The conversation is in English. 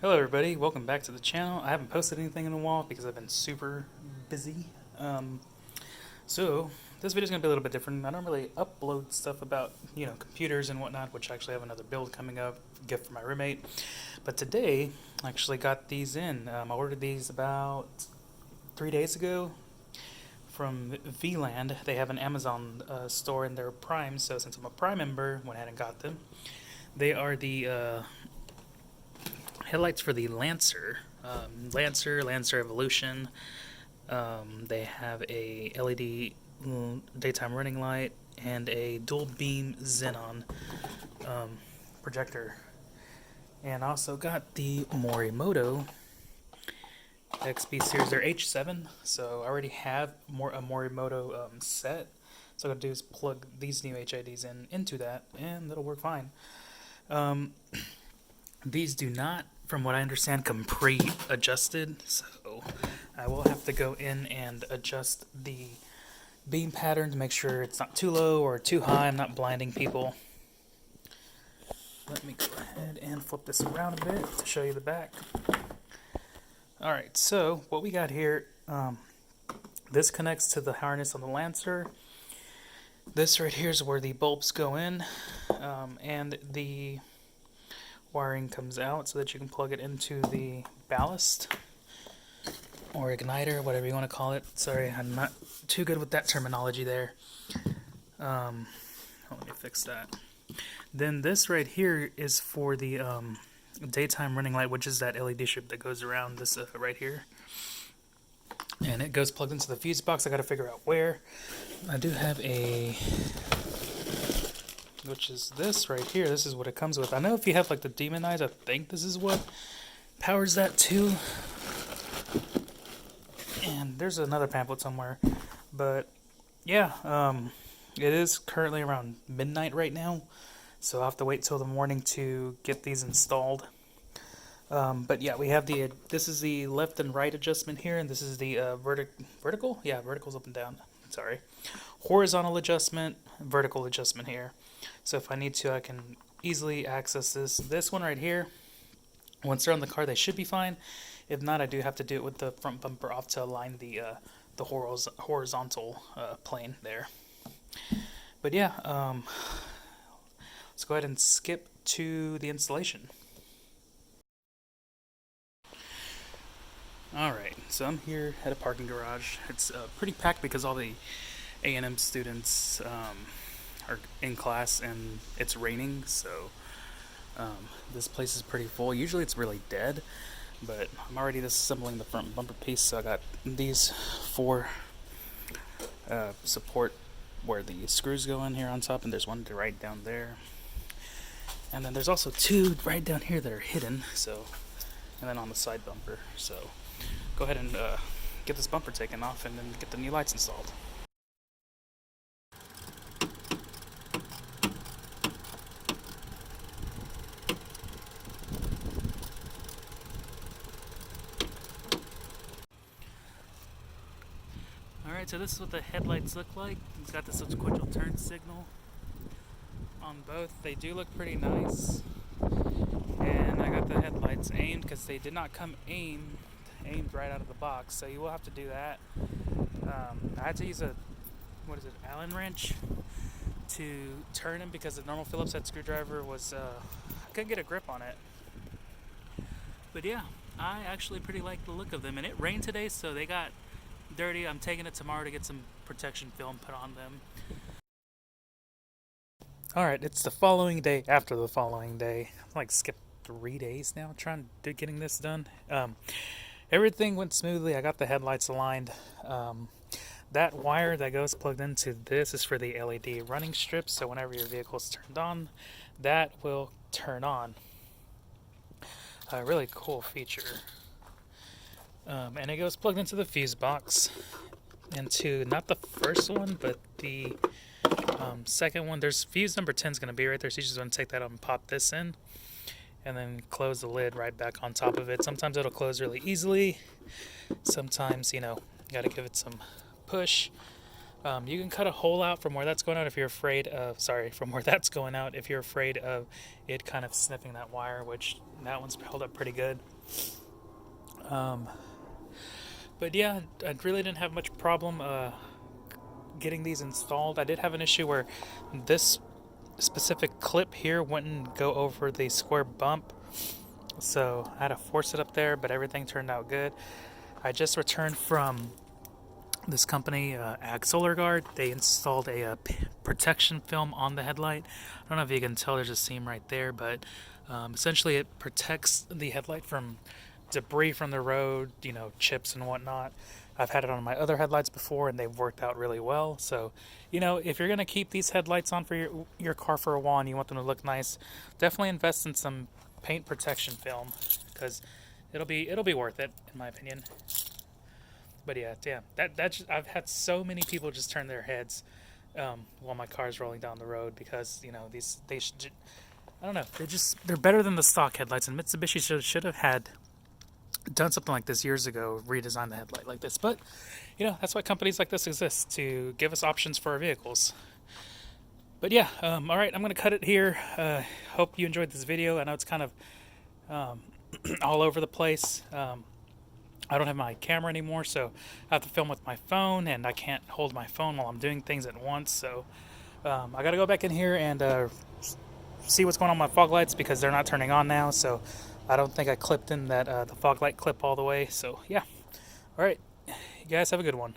Hello everybody, welcome back to the channel. I haven't posted anything in a while because I've been super busy. So this video is going to be a little bit different. I don't really upload stuff about, computers and whatnot, which I actually have another build coming up, gift for my roommate. But today, I actually got these in. I ordered these about 3 days ago from VLAND. They have an Amazon store in their Prime, so since I'm a Prime member, went ahead and got them. They are the headlights for the Lancer Evolution. They have a LED daytime running light and a dual beam xenon projector. And I also got the Morimoto XP series. They're H7, so I already have a Morimoto set. So what I'm going to do is plug these new HIDs into that, and it'll work fine. These do not, from what I understand, come pre-adjusted, so I will have to go in and adjust the beam pattern to make sure it's not too low or too high. I'm not blinding people. Let me go ahead and flip this around a bit to show you the back. Alright, so what we got here, this connects to the harness on the Lancer. This right here is where the bulbs go in, and the wiring comes out so that you can plug it into the ballast or igniter, whatever you want to call it. Sorry, I'm not too good with that terminology there. Let me fix that. Then this right here is for the daytime running light, which is that LED strip that goes around this right here. And it goes plugged into the fuse box. I got to figure out where. I do have a, which is this right here. This is what it comes with. I know if you have like the demon eyes, I think this is what powers that too. And there's another pamphlet somewhere. But yeah, it is currently around midnight right now, so I'll have to wait till the morning to get these installed. But yeah, we have this is the left and right adjustment here, and this is the vertical? Yeah, vertical's up and down. Sorry. Horizontal adjustment, vertical adjustment here. So if I need to, I can easily access this. This one right here, once they're on the car, they should be fine. If not, I do have to do it with the front bumper off to align the horizontal plane there. But yeah, let's go ahead and skip to the installation. Alright, so I'm here at a parking garage. It's pretty packed because all the A&M students are in class and it's raining, so this place is pretty full. Usually it's really dead, but I'm already disassembling the front bumper piece, so I got these 4 support where the screws go in here on top, and there's one right down there. And then there's also 2 right down here that are hidden, so, and then on the side bumper, so go ahead and get this bumper taken off and then get the new lights installed. Alright, so this is what the headlights look like. It's got the sequential turn signal on both. They do look pretty nice. And I got the headlights aimed because they did not come aimed right out of the box, so you will have to do that. I had to use a, Allen wrench to turn them because the normal Phillips head screwdriver was, I couldn't get a grip on it. But yeah, I actually pretty like the look of them, and it rained today, so they got dirty. I'm taking it tomorrow to get some protection film put on them. Alright, it's the following day after the following day. I like skipped 3 days now trying to getting this done. Everything went smoothly. I got the headlights aligned. That wire that goes plugged into this is for the LED running strips, so whenever your vehicle is turned on, that will turn on. A really cool feature. And it goes plugged into the fuse box, into not the first one, but the second one. There's fuse number 10 is going to be right there, so you just want to take that out and pop this in, and then close the lid right back on top of it. Sometimes it'll close really easily. Sometimes, you got to give it some push. You can cut a hole out from where that's going out if you're afraid of, from where that's going out if you're afraid of it kind of snipping that wire, which that one's held up pretty good. But yeah, I really didn't have much problem getting these installed. I did have an issue where this specific clip here wouldn't go over the square bump, so I had to force it up there, but everything turned out good. I just returned from this company, Ag Solar Guard. They installed a protection film on the headlight. I don't know if you can tell, there's a seam right there, but essentially it protects the headlight from debris from the road, chips and whatnot. I've had it on my other headlights before, and they've worked out really well. So, if you're gonna keep these headlights on for your car for a while and you want them to look nice, definitely invest in some paint protection film, because it'll be worth it, in my opinion. But yeah, damn, I've had so many people just turn their heads while my car's rolling down the road, because I don't know, they're better than the stock headlights, and Mitsubishi should have had done something like this years ago, redesigned the headlight like this. But that's why companies like this exist, to give us options for our vehicles. But yeah, all right, I'm gonna cut it here. Hope you enjoyed this video. I know it's kind of all over the place. I don't have my camera anymore, so I have to film with my phone, and I can't hold my phone while I'm doing things at once. So I gotta go back in here and see what's going on with my fog lights, because they're not turning on now. So I don't think I clipped in that the fog light clip all the way. So yeah, all right, you guys have a good one.